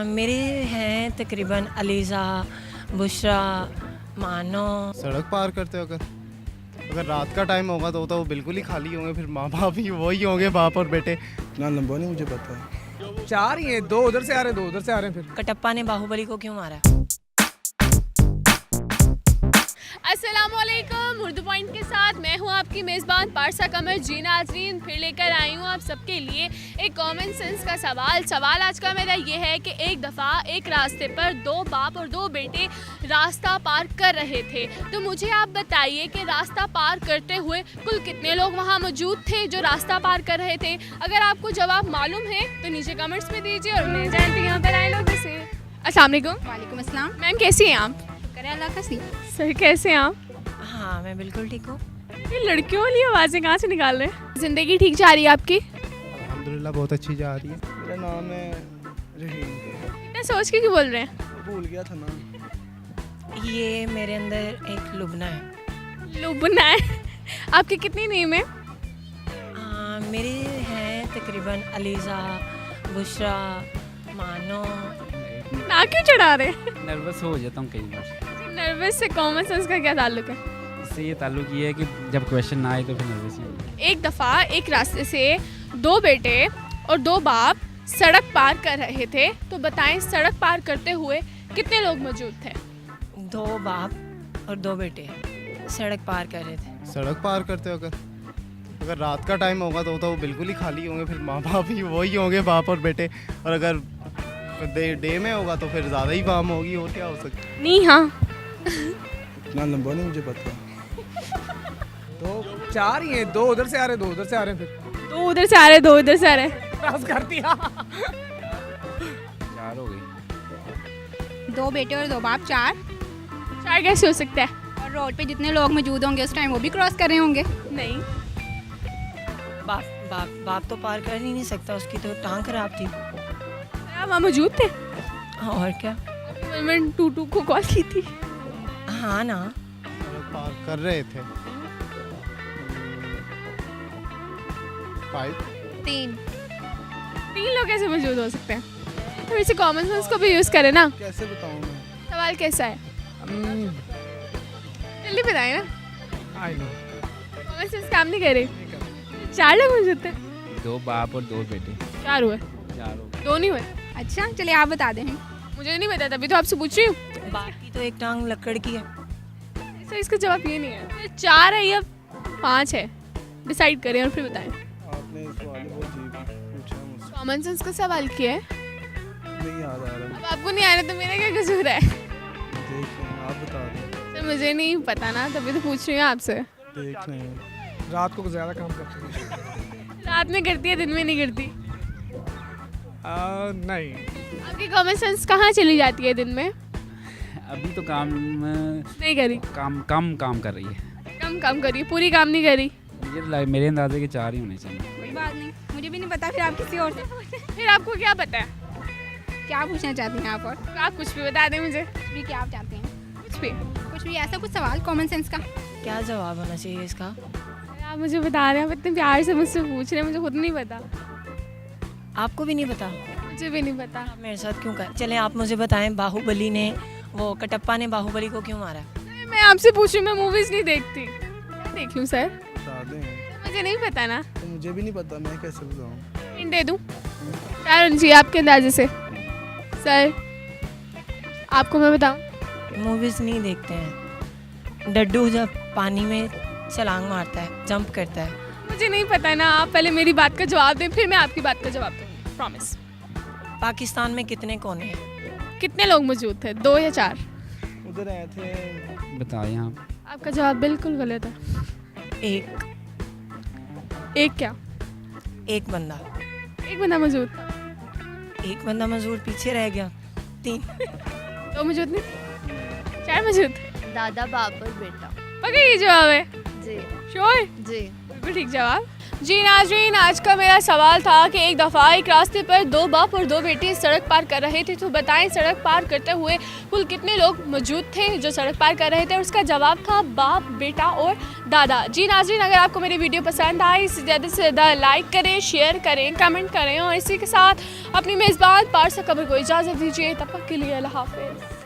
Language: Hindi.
मेरे हैं तकरीबन अलीज़ा, बुशरा, मानो। सड़क पार करते हो अगर रात का टाइम होगा तो वो बिल्कुल ही खाली होंगे, फिर माँ बाप ही वही होंगे, बाप और बेटे। इतना लंबा नहीं मुझे पता। चार ही हैं, दो उधर से आ रहे हैं, दो उधर से आ रहे हैं। फिर कटप्पा ने बाहुबली को क्यों मारा? अस्सलामुअलैकुम। उर्दू पॉइंट के साथ मैं हूं आपकी मेज़बान पारसा कमर जी नाज़रीन। फिर लेकर आई हूं आप सबके लिए एक कॉमन सेंस का सवाल आज का मेरा ये है कि एक दफ़ा एक रास्ते पर दो बाप और दो बेटे रास्ता पार कर रहे थे। तो मुझे आप बताइए कि रास्ता पार करते हुए कुल कितने लोग वहां मौजूद थे जो रास्ता पार कर रहे थे? अगर आपको जवाब मालूम है तो नीचे कमेंट्स में दीजिए और मैं जानती हूँ यहाँ पर आए लोगों से। अस्सलाम वालेकुम। वालेकुम अस्सलाम। मैम कैसी हैं आप? करे अल्लाह का सी। सर कैसे हैं आप? हाँ, मैं बिल्कुल ठीक हूँ। ये लड़कियों वाली आवाज़ें कहाँ से निकाल रहे हैं? ज़िंदगी ठीक जा रही है आपकी? अल्हम्दुलिल्लाह बहुत अच्छी जा रही है। मेरा नाम है रहीम। इतना सोच के क्यों बोल रहे हैं? भूल गया था ना। ये मेरे अंदर एक लुबना है। लुबना है। आपकी कितनी नेम है? मेरे हैं तकरीबन अलीज़ा, बुशरा, मानो। ना क्यों चढ़ा रहे हैं? नर्वस हो जाता हूँ कई बार। नर्वस से कॉमन सेंस का क्या ताल्लुक है? इससे ये ताल्लुक ये है कि जब क्वेश्चन ना आए तो फिर नर्वस ही होता है। एक दफ़ा एक रास्ते से दो बेटे और दो बाप सड़क पार कर रहे थे। तो बताएं सड़क पार करते हुए कितने लोग मौजूद थे? दो बाप और दो बेटे सड़क पार कर रहे थे। सड़क पार करते हो अगर रात का टाइम होगा तो वो बिल्कुल ही खाली होंगे, फिर माँ बाप ही वही होंगे, बाप और बेटे। और अगर डे में होगा तो फिर ज़्यादा ही काम होगी, और क्या हो सकता है। नहीं, हाँ इतना लंबा नहीं मुझे पता। तो चार ही हैं, दो उधर से आ रहे हैं, दो उधर से आ रहे हैं। फिर दो उधर से आ रहे, दो इधर से आ रहे। क्रॉस कर दिया। चार हो गई। दो बेटे और दो बाप, चार। चार कैसे हो सकता है? और रोड पे जितने लोग मौजूद होंगे उस टाइम वो भी क्रॉस कर रहे होंगे। नहीं, बाप तो पार कर ही नहीं सकता, उसकी तो टांग खराब थी। आप वहाँ मौजूद थे? और क्या। मैंने टूटू को कॉल की थी। हाँ ना। सड़क पार कर रहे थे। 5 तीन। तीन लोग कैसे मौजूद हो सकते हैं? थोड़ी सी कॉमन सेंस को भी यूज़ करें ना। कैसे बताऊँ मैं? सवाल कैसा है? जल्दी बताएं ना। I know. कॉमन सेंस काम नहीं करे। चार लोग मौजूद थे। दो बाप और दो बेटे। चार हुए? चार हो गए। दो नहीं हुए? अच्छा चलिए आप बता दें। मुझे नहीं पता, तभी तो आपसे पूछ रही हूँ। बाप की तो एक टांग लकड़ की है। सर इसका जवाब ये नहीं है। चार है या पाँच है? डिसाइड करें और फिर बताएं। आपने इस सवाल को अजीब पूछा मुझसे। कॉमन सेंस का सवाल किया है। नहीं याद आ रहा। अब आपको नहीं आ रहा तो मेरा क्या कसूर है? देख रहे हैं, आप बता दें। सर मुझे नहीं पता ना, तभी तो पूछ रही हूँ आपसे। देख रहे हैं। रात को ज़्यादा काम करते हैं। रात में करती है, दिन में नहीं करती। नहीं। आपकी कॉमन सेंस कहाँ चली जाती है दिन में? अभी तो काम नहीं करी। काम कर रही है। कम काम करी, पूरी काम नहीं करी। मेरे अंदाजे के चार ही होने चाहिए। कोई बात नहीं, मुझे भी नहीं पता, फिर आप किसी और से पूछें। फिर आपको क्या पता है? क्या पूछना चाहती हैं आप? और आप कुछ भी बता दें मुझे। कुछ भी, क्या आप चाहते हैं? कुछ भी। कुछ भी, ऐसा कुछ सवाल कॉमन सेंस का। क्या जवाब होना चाहिए इसका? आप मुझे बता रहे हैं, आप इतने प्यार से मुझसे पूछ रहे हैं, मुझे खुद नहीं पता। आपको भी नहीं पता? मुझे भी नहीं पता। आप मेरे साथ क्यों कर? चलें आप मुझे बताएं, बाहुबली ने कटप्पा ने बाहुबली को क्यों मारा? मैं आपसे पूछ रही हूँ, मैं मूवीज़ नहीं देखती। मैं देख लूँ सर? बता दें। मुझे नहीं पता ना। तो मुझे भी नहीं पता, मैं कैसे बताऊँ? हिंट दे दूँ? चार जी आपके अंदाजे से। सर आपको मैं बताऊँ? मूवीज़ नहीं देखते हैं। डड्डू जब पानी में छलांग मारता है, जंप करता है। मुझे नहीं पता ना, आप पहले मेरी बात का जवाब दें, फिर मैं आपकी बात का जवाब दूँगी, प्रॉमिस। पाकिस्तान में कितने कोने हैं? कितने लोग मौजूद थे, दो या चार? उधर आए थे। बताइए आप। आपका जवाब बिल्कुल गलत है। एक एक क्या? एक बंदा एक बंदा मौजूद था। एक बंदा मजदूर पीछे रह गया। 3 दो मौजूद नहीं, चार मौजूद थे। दादा बाप और बेटा। पक्का ये जवाब है? जी श्योर? जी। बिल्कुल ठीक जवाब। जी नाज़रीन, आज का मेरा सवाल था कि एक दफ़ा एक रास्ते पर दो बाप और दो बेटे सड़क पार कर रहे थे, तो बताएं सड़क पार करते हुए कुल कितने लोग मौजूद थे जो सड़क पार कर रहे थे, और उसका जवाब था बाप, बेटा और दादा। जी नाज़रीन, अगर आपको मेरी वीडियो पसंद आए इसे ज़्यादा से ज़्यादा लाइक करें, शेयर करें, कमेंट करें, और इसी के साथ अपनी मेज़बान पारसा कमर को इजाज़त दीजिए। तब तक के लिए अल्लाह हाफ़िज़।